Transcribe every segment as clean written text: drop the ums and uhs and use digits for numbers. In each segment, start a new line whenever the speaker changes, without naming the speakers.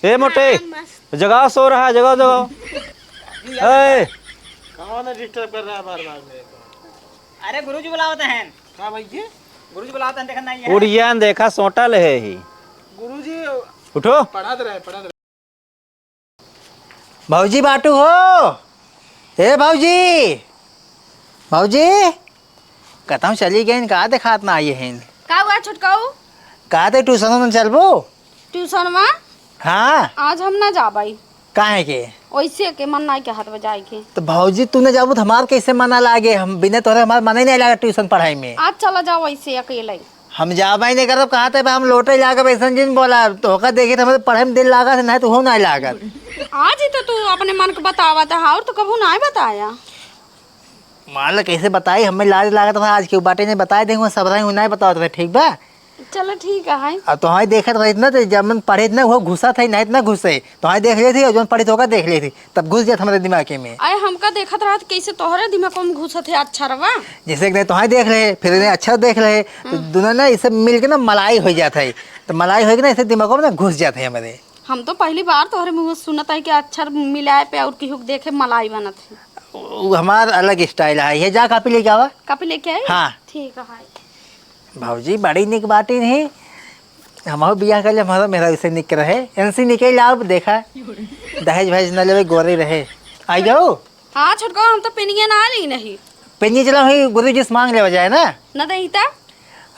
ए मोटे जगाओ, सो रहा है, जगाओ जगाओ।
कौन डिस्टर्ब कर रहा है बार बार मेरे को?
अरे गुरुजी बुलावते हैं।
हाँ भैया,
गुरुजी बुलावते हैं, देखा नहीं है।
उड़िया देखा सोटा ले ही।
गुरुजी
उठो।
पढ़ा रहे।
भाऊजी बाटू हो। ए भाऊजी, भाऊजी कहता हूँ चली गई, कहा देखात ना आई है।
का हुआ छुटकाऊ?
कहा थे ट्यूशन में चलबो?
ट्यूशन में
हाँ
आज हम ना जा पाई।
काहे के?
वैसे के मन नहीं के हाथ बजाए के।
तो भाऊजी तूने जाबू तो हमार कैसे मना लागे? हम बिना तोहरे हमार मना ही नहीं लागे ट्यूशन पढ़ाई में।
आज चला जाओ वैसे अकेले।
हम जाबा ही नहीं करब। कहा थे हम लोटे जाकर वैसा जिन बोला तो होकर देखी तो हमारे पढ़ाई में दिल लागा था, नहीं तो हो नहीं लागत।
आज ही तो तू अपने मन को बतावा था और तो कभी नहीं बताया।
मान लो कैसे बताई, हमें लाज लागत था। आज के बाटे ने बताए देंगे सब रही नहीं बताओ तो ठीक बा।
चलो ठीक है।
अब तो हमें देखत रही ना, तो जब मन पढ़े इतना वो घुसा था नहीं इतना घुसे तो हमें देख ली थी, और जो पढ़े तो होगा देख ली थी तब घुस जाता हमारे दिमाग में।
अरे हमका देखत रहा कैसे तोहरे दिमाग में घुसा थे। अच्छा रवा
जैसे कि तुम्हें देख रहे फिर इन्हें अच्छा देख रहे तो दोनों ना इसे मिल के ना मलाई हो जाता है। तो मलाई होगी ना इसे दिमाग में ना घुस जाते हैं हमारे।
हम तो पहली बार तोहरे मुँह सुनत है कि अक्षर मिलाए पे और की देखे मलाई बनत है।
हमारा अलग स्टाइल है। ये जा कापी लेके आवा।
कापी लेके आई?
हाँ
ठीक है।
भाजी बड़ी निक बाटी नहीं, हमारे बियाह कर ले हमारा मेरा उसे निक रहे एनसी निकल आओ देखा दहेज भहेज न ले गोरे रहे आई जाओ।
हाँ छुटकाऊ हम तो पेनिया ना ली नहीं।
पेनी चला हुई गुरु जी से मांग ले जाए ना।
न दही था।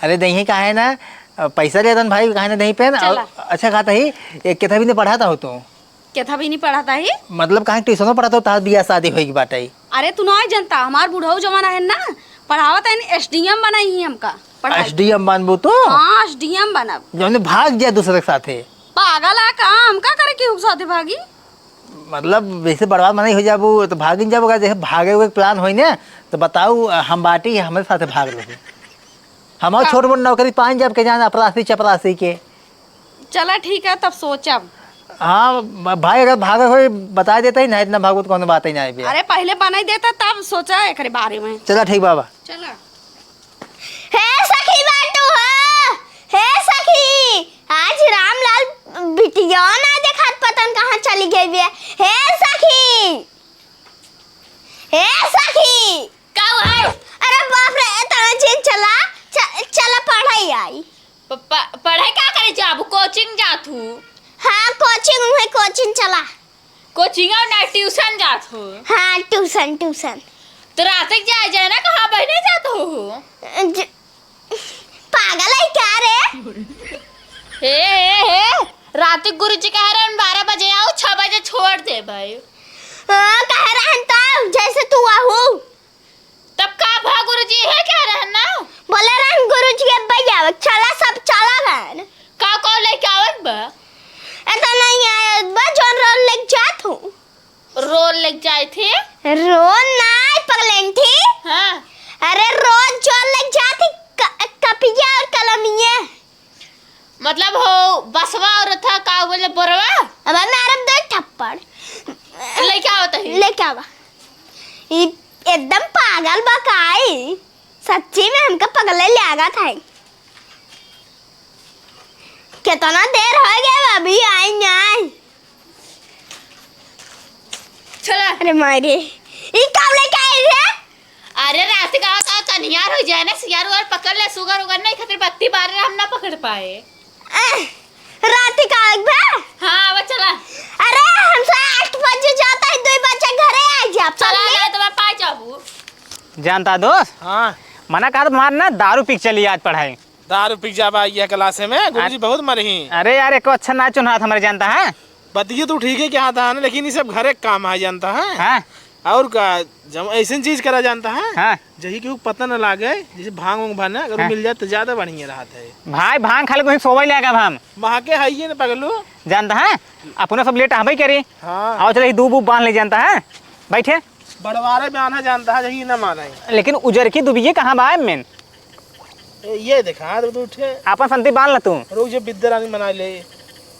अरे दही कहा है ना, पैसा ले भाई कहा ना दही पे ना। अच्छा खाता ही एक किताबी ने पढ़ाता हो तू?
क्या भी नहीं पढ़ाता है
मतलब कहाँ ट्यूशन पढ़ाता हो तार बियाह शादी होगी बाटाई।
अरे तू नहीं जानता हमार बुढ़ऊ जमाना है ना, पढ़ावत है एसडीएम बनाई है हमका।
एसडीएम बनबू तो?
हाँ एसडीएम बनब।
जो भाग जाए दूसरे के साथे
पागल है कहाँ, हम का करे कि साथे भागी।
मतलब वैसे बर्बाद मना हो जाबू तो भाग जाबू। जैसे भागे हुए प्लान हो ना तो बताऊ हम बाटी हमारे साथ भाग लो। हमारे छोट मोट नौकरी पान जब के जाना अपरासी चपरासी के।
चला ठीक है तब सोचब।
हाँ भाई अगर भागे हुए बता देता ही नहीं इतना भागो तो कौन बात ही नहीं।
अरे पहले बना देता तब सोचा एक बारे में।
चला ठीक बाबा।
चला
हे सखी बाटू हो। हे सखी आज रामलाल बिटिया ना देखा पतन कहाँ चली गई है। हे सखी, हे सखी
का है?
अरे बाप रे इतना चीज चला चला पढ़ाई आई।
पढ़ाई का करे जाबू? कोचिंग जाथू?
हाँ कोचिंग चला।
कोचिंग और ना ट्यूशन जाथू?
हाँ ट्यूशन
तो रात तक जाए ना, कहाँ बहने जाते हो?
पागल है क्या रे?
हे रात तक गुरुजी कह रहे हैं 12 बजे आओ, 6 बजे छोड़ दे भाई।
कह रहे हैं तो जैसे तू आहू
तब का भा गुरुजी है कह रहे हैं ना?
बोले रहे गुरुजी के भैया चला सब चला गए
का कॉल लेके आवत बा?
ऐसा नहीं आया बा जोन रोल लेके जात हूँ।
रोल लेके जाए थे?
रोल नहीं पगलेन थी।
हाँ
अरे रोज जो लेके जाती कपिया और कलमिया।
मतलब हो बसवा और था का बोले बोरवा?
अब मेरा दो थप्पड़
लेके आवत है।
लेके आवा। एकदम पागल बकाई सच्ची में हमका पगले ले आगा था। कितना देर हो गया अभी आई नहीं।
चला।
अरे मारे ये कब लेके आई रे?
अरे रात का तनियार हो जाए ना, सियार और पकड़ ले सुगर उगर नहीं खातिर बत्ती बार हम ना पकड़ पाए।
रात का
हाँ वो चला।
अरे हमसे 8 बजे जाता है 2 बजे घरे आ जा।
चला ले तो मैं पा जाबू।
जानता दोस्त?
हाँ
मना कर मारना दारू पी चली आज पढ़ाई।
दारू पी जाबा ये क्लासे में गुरुजी बहुत मरही।
अरे यार एक अच्छा ना चुन रहा था हमारे, जानता है?
बतिये तो ठीक है क्या था ना, लेकिन ये सब घरे काम आ जानता है।
हाँ
और का जब ऐसी चीज करा जानता है
हाँ
जही के पता न लागे, जैसे भांग वांग भाना अगर मिल जाए तो ज्यादा बढ़िया रहता है।
भाई भांग खा ले सोवा ही लेगा हम।
वहाँ के है ना पगलू।
जानता है अपना सब लेट हमें करी।
हाँ
आओ चलो दूब उब बांध ले। जानता है बैठे
बड़वारे में आना जानता है जही न माना है।
लेकिन उजर की दुबिये कहाँ बा मेन?
ये देखा तो उठे
आपन संती बांध ला तू।
रोज ये विद्या रानी मना ले।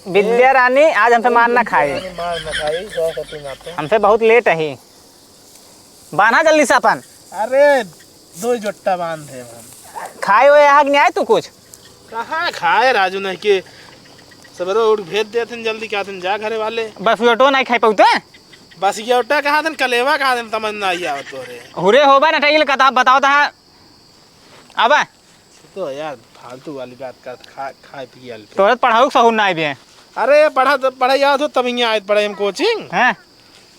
विद्या रानी आज हमसे मार ना खाए,
मार न खाई
हमसे बहुत लेट है। बांधा जल्दी से अपन।
अरे 2 जोट्टा बांध है
खाए हुए आग नहीं आए तू कुछ?
कहाँ खाए राजू ने कि सवेरे उठ भेज देते जल्दी क्या थे जा घरे वाले
बस ऑटो नहीं खाई पाते
बस ये उठा कहा था कलेवा कहा था तमन्ना आई आवत तोरे
हुरे होबा ना टाइल कथा बताओ था अब
तो यार फालतू वाली बात कर खाए पिए वाली
तोरे पढ़ाऊ सहूर ना भी
अरे पढ़ाई याद हो तब यहाँ आए पढ़ाई हम कोचिंग
हैं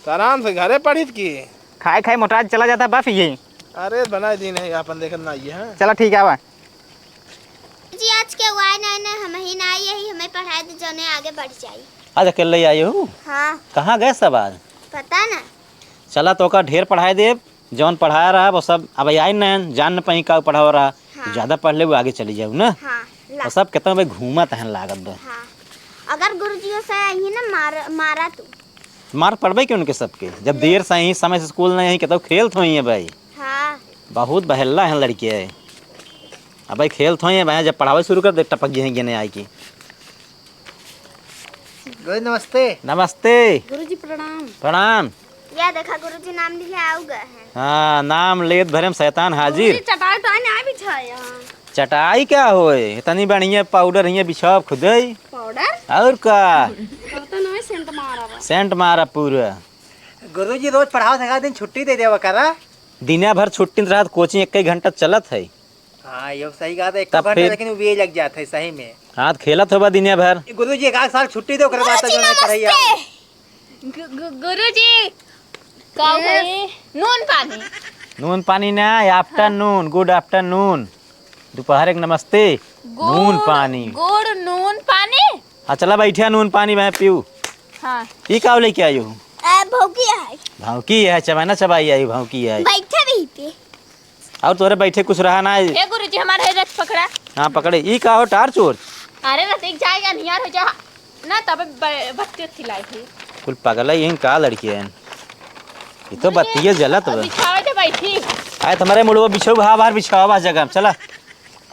तो आराम से घरे पढ़ी की
खाए खाए मोटा चला जाता बस यही
अरे बना दिन है अपन देखना ये है
चलो ठीक है अब
जी आज के हुआ ना हम ही ना आई यही हमें पढ़ाई दे जोने आगे बढ़ जाई।
आज अकेले आई हूँ।
हाँ
कहाँ गए सब आज?
पता ना।
चला तो का ढेर पढ़ाई दे जौन पढ़ाया रहा वो सब अब आई न जान न पाई का पढ़ा रहा
हाँ।
ज्यादा पढ़ ले वो आगे चली जाऊ ना।
हाँ
और सब कहता भाई घूमा तहन लागत बा।
हाँ अगर गुरुजी से आई ना मारा तू
मार पड़बे क्यों उनके सबके जब देर से ही समय से स्कूल नहीं कहता खेल तो ही है भाई।
हाँ
बहुत बहल्ला है लड़की है अब भाई खेल तो है भाई जब पढ़ावे शुरू कर दे टपक जाएंगे नहीं आई की।
नमस्ते।
नमस्ते।
गुरुजी प्रणाम।
प्रणाम।
या देखा गुरुजी नाम लिखे आओ गए हैं।
हाँ नाम लेत भरम शैतान हाजिर।
गुरुजी चटाई तो आ बिछाया
चटाई क्या होए इतनी बढ़िया पाउडर हिया बिछाव खुदई
पाउडर
और का
तो नहीं सेंट मारा बा।
सेंट मारा पूरा।
गुरुजी रोज पढ़ाओ सका दिन छुट्टी दे देवा करा।
दिना भर छुट्टी रहत कोचिंग 1 घंटा चलत है।
हाँ ये सही कहा था 1
तब
घंटा
फिर-
लेकिन वे लग जाता है सही में।
हाथ खेलत होबा दिना भर।
गुरुजी एक आध साल छुट्टी दो कर बात जो नहीं पढ़ाई
गुरुजी का भाई नून पानी
नून पानी ना आफ्टरनून गुड आफ्टरनून दोपहर एक नमस्ते नून पानी
गुड़ नून पानी।
हाँ चला बैठिया नून पानी मैं पीऊ।
हाँ
ई का लेके आई हूँ
भौकी है
भावकी है चबाना चबाई आई भावकी है
बैठे भी पे।
और तोरे बैठे कुछ रहा ना।
ए गुरुजी हमारे रथ पकड़ा।
हाँ पकड़े ई का हो टार चोर
अरे रतिक जाएगा नियार हो जा ना तब बत्ती खिलाई थी
कुल पगला यही का लड़की है ये तो बत्तिये जलत बा।
बिछावे तो बैठी।
आए तुम्हारे मुड़वा बिछो भा बाहर बिछावा बा जगह चला।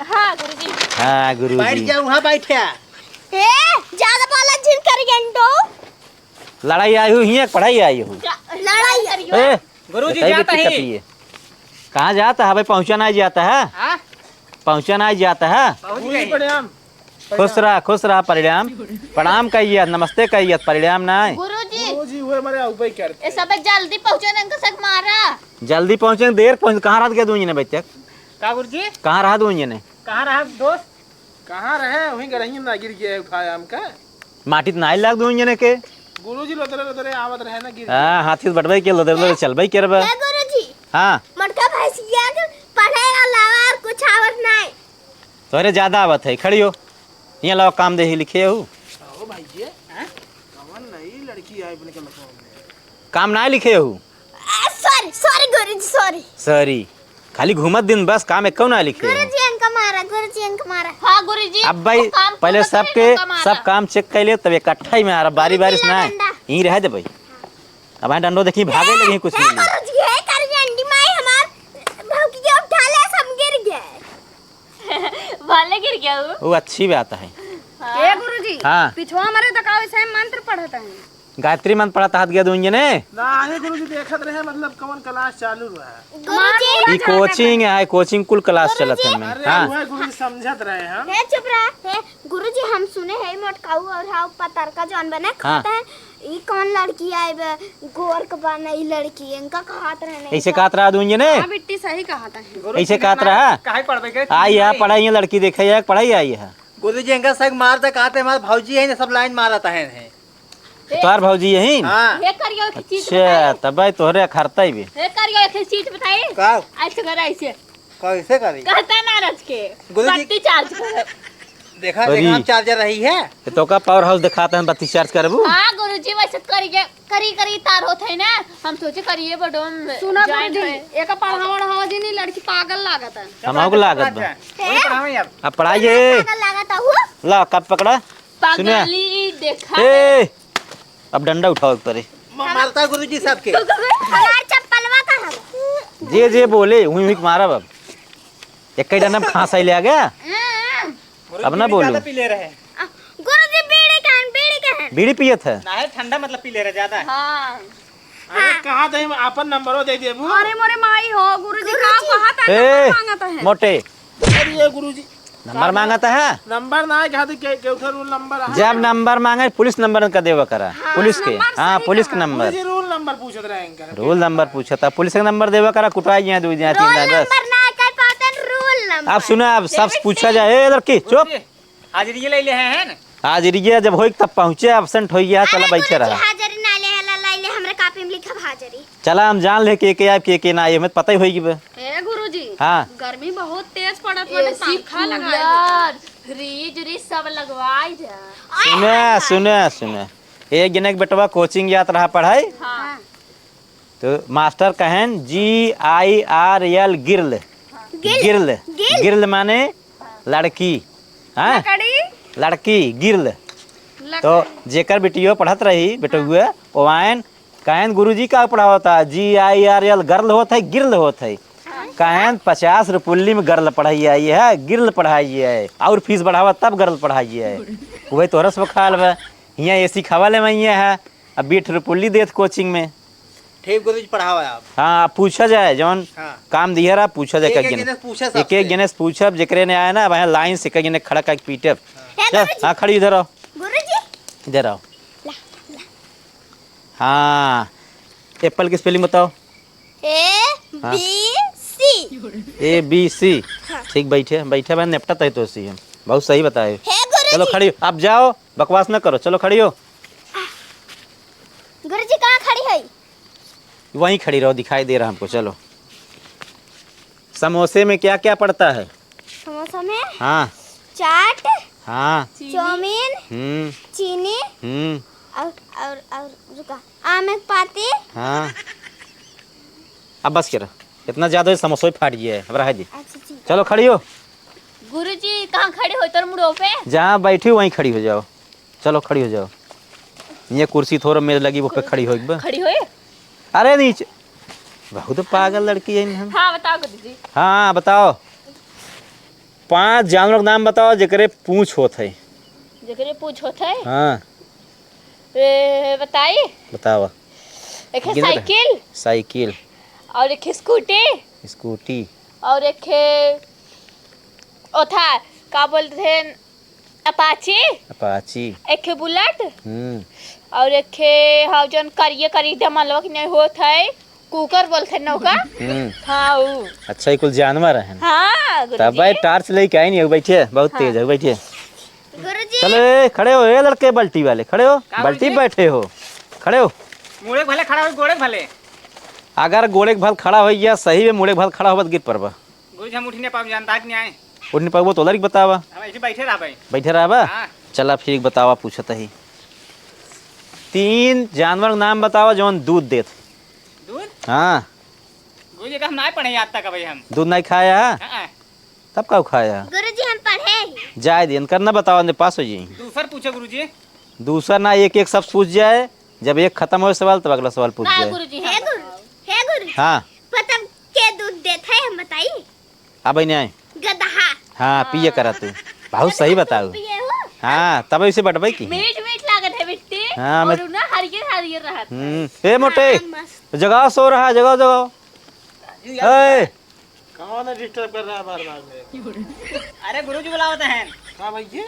हाँ गुरुजी।
हाँ
बैठ
गुरुजी
जा वहाँ बैठा।
ए ज्यादा बोला जिन कर गंडो
लड़ाई आई हूँ हिया पढ़ाई आई हूँ।
लड़ाई
करियो।
ए
गुरुजी
बताइए
जाता
बच्ची
है।
कपी है। कहाँ जाता है भाई पहुँचा नहीं जाता है
हाँ
पहुँचा नहीं जाता है। खुश रहा परिणाम प्रणाम कहिए नमस्ते कहिए परिणाम ना
गुरुजी
हुए हमारे ऊपर कर
ये सब जल्दी पहुंचो ना इनको सक मारा।
जल्दी पहुँचे देर पहुँच कहाँ रह गया दूंगी ने बच्चे
का गुरुजी
कहाँ रहा दूंगी ने
कहाँ रहा दोस्त
कहाँ रहे वहीं गरही ना गिर गया उठाया हमका
माटी तो नहीं लग दूंगी ने के
गुरुजी लोतरे आवत रहे ना गिर
हाँ हाथी से बढ़बे के लोदर चलबे के रबा।
ए गुरुजी
हाँ
मटका भैंसिया के पढ़ेगा अलावा और कुछ आवत नहीं।
तोरे ज्यादा आवत है खड़ी हो यहाँ लो काम दे लिखे हो
ओ भाई ये कमन नहीं लड़की आई अपने के
काम ना लिखे हो
सॉरी सॉरी गुरुजी सॉरी।
सॉरी खाली घूमत दिन बस काम एक ना लिखे हो।
गुरुजी इनका मारा।
हाँ गुरुजी।
अब भाई
वो काम
पहले
पूरा
सबके
करेगा हमारा।
सब काम चेक कर ले तब इकट्ठा ही में आ रहा बारी बारी से ना
डंडा।
यहीं रह दे भाई। अब यहाँ डंडो देखी भागे लगे कुछ नहीं
गुरुजी है कर गंडी माई हमार भौकी के उठा ले सब गिर गए।
भाले गिर गया वो।
वो अच्छी बात है।
ए गुरुजी
हाँ
पिछवा हमारे दकावे से मंत्र पढ़ता है।
गायत्री मंत्र पढ़ा हाथ गया दूंगे ने
ना है गुरुजी देखत रहे मतलब कमन क्लास चालू रहा।
गुरुजी
ये कोचिंग है कोचिंग कुल क्लास चलत है में।
अरे
हाँ
हुआ गुरुजी समझत रहे हम।
हे चुप रहा है गुरुजी हम सुने है मोटकाऊ और हाउ पतर का जौन बने खाता है ई कौन लड़की आई बे गोर के बने ई लड़की इनका कहत रहने
ऐसे कात रहा दूंगे ने
हाँ बिट्टी सही कहा था।
ऐसे कात रहा
काहे पढ़बे के
आई है पढ़ाई है लड़की देखे है पढ़ाई आई है
गुरुजी इनका सग मारता कहते हमारे भौजी है ना सब लाइन मारता है।
तोहार भौजी यही
हाँ
ये करियो एक चीज
अच्छा तब भाई तोहरे खरता ही भी
ये करियो एक चीज बताई।
का
ऐसे कर ऐसे
कैसे करी
कहता ना रच के
गुरुजी-
बत्ती चार्ज कर।
देखा
अरे।
देखा हम चार्जर रही है।
तो का पावर हाउस दिखाते हैं 32 चार्ज करबू।
हाँ गुरुजी वैसे करिए करी तार होते है ना हम सोचे करिए बड़ो
सुना
ज्वाइंट
गुरुजी
है।
एक पढ़ावा जी नहीं लड़की पागल लागत है।
हम को लागत बा
वही पढ़ावे यार
अब पढ़ाइए
लगाता हुआ
ला कब पकड़ा सुनिए
पागली देखा
ए अब डंडा उठाओ ऊपर
मारता गुरुजी सबके।
हमार चप्पलवा कहां
जे जे बोले हुई हुई मारा अब एक ही डंडा में खांसा ही ले आ गया अब ना बोलू
पी ले रहे
गुरुजी बीड़ी कहन
बीड़ी पियत है
ना है ठंडा मतलब पी ले रहे ज्यादा
हाँ
अरे कहाँ थे अपन नंबरों दे दिए
अरे मोरे माई हो गुरुजी का कहा था
ए
मांगता है।
मोटे
अरे गुरुजी
नंबर मांगता है
नंबर ना है कहते के उधर रूल नंबर है
जब नंबर मांगे पुलिस नंबर का देवा करा पुलिस के हाँ पुलिस के नंबर
जी रूल नंबर पूछत रहे हैं
रोल नंबर पूछा था पुलिस का नंबर देवा करा कुटवाई गया 2 दिन 3 दिन बस
नंबर ना कर पाते रूल नंबर
आप सुना अब सब पूछा जाए ए लड़की चुप
हाजिरी ले ले हैं न?
आज रिगे जब होई तब पहुंचे एब्सेंट हो गया चला बैठे रहा
हाजिरी ना ले हला लाइले हमरा कॉपी में लिखब हाजिरी
चला हम जान ले के आप के ना ये हमें पता ही होगी बे
हे गुरुजी
हाँ
गर्मी बहुत तेज पड़त बाटे पंखा लगाए
यार फ्रिज उरिज सब लगवाई जा
सुने एक जने के बेटवा कोचिंग जात रहा पढ़ाई
हाँ
तो मास्टर कहन GIRL गिरल गिरल माने लड़की हाँ लड़की गिरल तो जेकर बेटियो पढ़त रही बेटुआ ओवाइन कहन गुरुजी का पढ़ावता GIRL गर्ल होता है गिरल होता है कहन 50 रुपये में गर्ल पढ़ाइए है गिरल पढ़ाइए है और फीस बढ़ावा तब गर्ल पढ़ाइए है वही तोहरा सब खाल बा यहाँ AC खावा ले मैं है अब 20 रुपये देत कोचिंग में
ठीक गुरुजी पढ़ावा आप
हाँ आप पूछा जाए जौन
हाँ।
काम दिया रहा पूछा जाए
एक-एक जने पूछा सबसे।
एक जने से पूछब जेकरे ने आया ना वहाँ लाइन से कई जने खड़ा करके पीटब चल हाँ खड़ी इधर आओ
गुरुजी
इधर आओ हाँ एप्पल की स्पेलिंग बताओ ABC ठीक बैठे मैं निपटा है तो सी हम बहुत सही बताए चलो खड़ी हो आप जाओ बकवास न करो चलो खड़ी हो
गुरुजी कहाँ खड़ी है
वहीं खड़ी रहो दिखाई दे रहा हमको चलो समोसे में क्या क्या पड़ता है
समोसा में
हाँ
चाट
हाँ
चाउमीन चीनी और रुका आम एक पाती
हाँ अब बस करो इतना ज्यादा समोसा ही फाट गया है अब रह जी
अच्छा ठीक
चलो खड़ी हो
गुरुजी कहाँ खड़े हो तोर मुड़ो पे
जहाँ बैठी हो वहीं खड़ी हो जाओ चलो खड़ी हो जाओ ये कुर्सी थोड़ा मेरे लगी वो पे खड़ी हो एक बार
खड़ी हो
अरे नीचे बहुत पागल लड़की है हम
हाँ बताओ गुरुजी
हाँ बताओ 5 जानवर के नाम बताओ जेकरे पूंछ होत है
जेकरे पूछो थे
हाँ
बताइए
बताओ
एक है
किधर है?
साइकिल
साइकिल
और एक है
स्कूटी
और एक है ओ था क्या बोलते थे अपाची
अपाची
एक है बुलेट और एक है हाँ जन करिए करी दमलवा की नहीं होत है कुकर बोलते नौका हाँ वो
अच्छा ये कुल जानवर है
हाँ
तब
गुरुजी
भाई टार्च लेके आई नहीं हो बैठिए बहुत तेज है बैठिए
गुरुजी
चलो ए, खड़े हो ये लड़के बल्टी वाले खड़े हो बल्टी पे बैठे हो खड़े हो
मुड़े भले खड़ा हो गोड़े भले
अगर गोड़े के भल खड़ा हो गया सही में मुड़े के भल खड़ा हो गिर पड़बा
गुरुजी हम उठने पाम जानता कि नहीं आए
उठने पड़बो तो लड़की बतावा
हम ऐसे बैठे रहा भाई
बैठे रहा बा
हाँ।
चला फिर एक बतावा पूछता ही 3 जानवर के नाम बतावा जौन दूध देत
दूध
हाँ
गुरुजी का हम नहीं पढ़े आज तक भाई हम
दूध नहीं खाया
हाँ।
तब कब खाया
गुरुजी हम पढ़े
जाए दिन करना बताओ ने पास हो जाए
दूसर पूछो गुरुजी
दूसरा ना एक एक सब पूछ जाए जब एक खत्म हो सवाल तब अगला सवाल पूछ
हाँ
जाए
गुरुजी
हे गुरु
हाँ
पतंग के दूध देते हैं हम बताइए
अब नहीं आए
गदहा
हाँ पिए करा तू बहुत सही बताओ
पिए हो
हाँ तब इसे बटवाई की
मीठ मीठ लागत है मिट्टी
हाँ,
और
मैं-
ना हरियर हरियर रहत
ए मोटे
मस्त
जगह सो रहा है जगह ए
कौन डिस्टर्ब कर रहा है बार बार में
अरे गुरुजी बुलावते हैं
हाँ भैया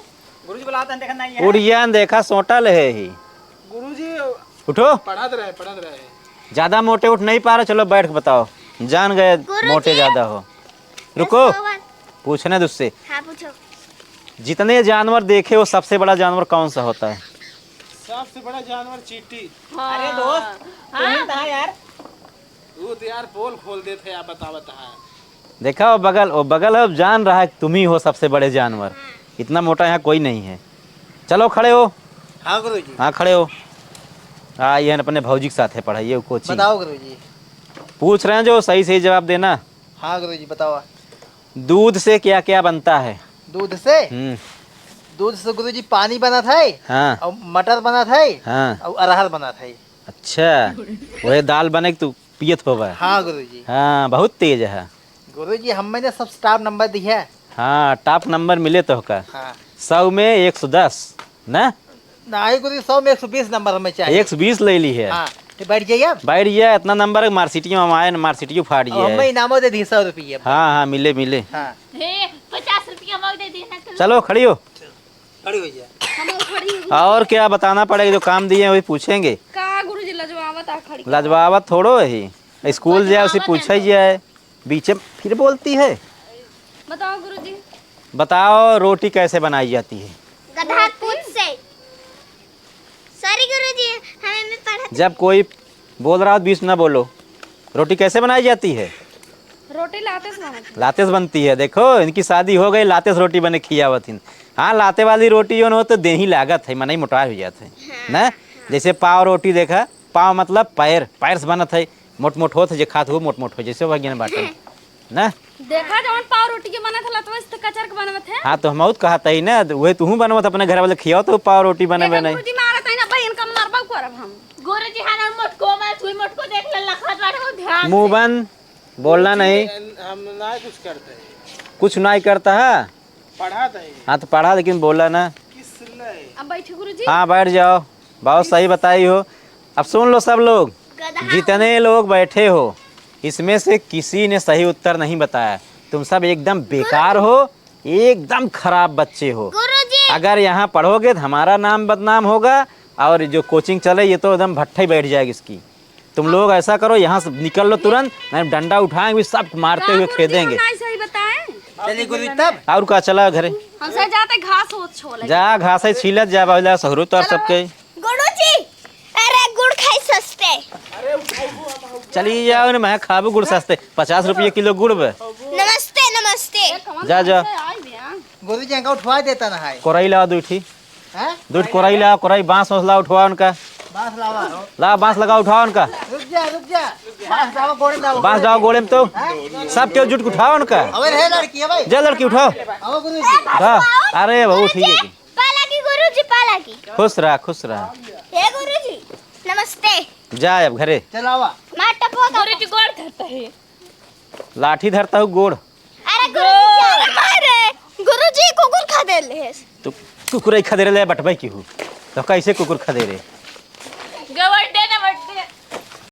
गुरुजी बुलावते हैं देखा नहीं है
उड़िया देखा सोटा ले ही
गुरुजी
उठो
पढ़त रहे
ज्यादा मोटे उठ नहीं पा रहे चलो बैठ के बताओ जान गए मोटे ज्यादा हो रुको पूछने दो उससे
हाँ पूछो
जितने जानवर देखे वो सबसे बड़ा जानवर कौन सा होता है
सबसे बड़ा जानवर चींटी
अरे दोस्त तुम कहाँ यार
दूध यार पोल खोल देते आप बता
देखा वो बगल है जान रहा है कि तुम ही हो सबसे बड़े जानवर इतना मोटा यहाँ कोई नहीं है चलो खड़े हो
हाँ गुरुजी
हाँ खड़े हो हाँ ये अपने भौजी के साथ है पढ़ाइए कोचिंग
बताओ गुरुजी
पूछ रहे हैं जो सही सही जवाब देना
हाँ गुरुजी बताओ
दूध से क्या क्या बनता है
दूध से
हम्म
दूध से गुरुजी पानी बना था
हाँ
और मटर बना था
हाँ
और अरहर बना था
अच्छा वही दाल बने तू पियत होगा
हाँ गुरुजी
हाँ बहुत तेज है
गुरुजी हम मैंने सब स्टाफ नंबर दिया है
हाँ टॉप नंबर मिले तो का
हाँ
100 में 110 ना
नहीं गुरुजी 100 में 120 नंबर हमें चाहिए
120 ले ली है
हाँ तो बैठ जाइए आप
बैठ गया इतना नंबर मार्कशीटियों में आए मार्कशीटियों फाड़
और हमें
गया
इनामों दे दी 100 रुपये
हाँ हाँ मिले मिले
हाँ
हे 50 रुपया कि हम दे दी ना
चलो खड़ी हो।
खड़ी हो जा।
हम खड़ी
और क्या बताना पड़ेगा, जो काम दिए हैं वही पूछेंगे।
का गुरुजी लजवावत आ खड़ी
लजवावत थोड़ो है, स्कूल जाए उसे पूछा ही जाए, बीच में फिर बोलती है।
बताओ गुरुजी।
बताओ रोटी कैसे बनाई जाती है?
गधा पूछ से। सॉरी गुरुजी, हमें में पढ़ा।
जब कोई बोल रहा हो बीच ना बोलो। रोटी कैसे बनाई जाती है?
रोटी लाते से बनत
लाते से बनती है। देखो इनकी शादी हो गई, लाते से रोटी बने खियावत इन। हाँ, लाते वाली रोटी जो हो तो देही लागत है, मन ही मोटा हो जाता है ना। जैसे पाव रोटी देखा, पाव मतलब पैर, पैर से बनत है, मोट मोट होत है, जे खात हो मोट मोट हो, जैसे भगियन बाटे ना।
देखा जवन पाव रोटी के बनत हला तो इस कचर के बनवत है।
हाँ तो हम और कहत ही ना, वही तू बनवत अपने घर वाले खियाओ तो पाव रोटी बने बने।
गुरुजी मारत है ना बहन का मारबा करब हम।
गुरुजी हां मोटको में सुई मोटको देख ले लखत बारे को ध्यान
मुंह बंद, बोलना नहीं।
हम ना कुछ करते हैं,
कुछ नहीं करता है।
पढ़ाते हैं।
हाँ तो पढ़ा, लेकिन बोला ना।
किस लिए?
अब बैठे गुरुजी।
हाँ बैठ जाओ, बहुत सही बताई हो। अब सुन लो सब लोग, जितने लोग बैठे हो इसमें से किसी ने सही उत्तर नहीं बताया। तुम सब एकदम बेकार हो, एकदम खराब बच्चे हो।
गुरुजी
अगर यहाँ पढ़ोगे तो हमारा नाम बदनाम होगा, और जो कोचिंग चले ये तो एकदम भट्ठे बैठ जाएगी इसकी। तुम लोग ऐसा करो, यहाँ से निकल लो तुरंत, नहीं डंडा उठाएंगे सब मारते हुए खेदेंगे।
नहीं सही बताएं।
चलिए गुरुजी तब।
और का चला घरे
हम से जाते घास हो छोले।
जा, घास छीलत जा, बाबला सहरू तो सबके।
गुरुजी, अरे गुड़ खाई सस्ते।
चली जाओ ना, मैं खाबू गुड़ सस्ते, 50 रुपये किलो गुड़ बे।
नमस्ते नमस्ते।
जा जा,
गुरुजी अंका उठवा देता ना है।
कोरई ला दूठी,
हैं?
दूठ कोरई ला, कोरई बांस ला उठवा उनका,
बांस लावा।
ला बांस लगा उठाओ उनका,
रुक जा रुक जा। बांस लावा गोड़े में लावा।
बांस जाओ गोले में तो सब क्यों जुट के उठाओ उनका।
अबे रे लड़की है भाई।
जा लड़की उठाओ।
आओ गुरुजी।
हाँ, अरे बहू ठीक है,
पाला की गुरुजी, पाला की।
खुश रहा खुश रहा।
हे गुरुजी, नमस्ते।
जा अब घरे,
चलावा।
मार टपवा का।
गुरुजी गोड़ धरता है
लाठी धरता हूँ गोड़।
अरे गुरुजी मारे। गुरुजी कुकुर खा दे ले।
तो कुकुर खदेरे ले बटबई की हूँ, तो कैसे कुकुर खदेरे?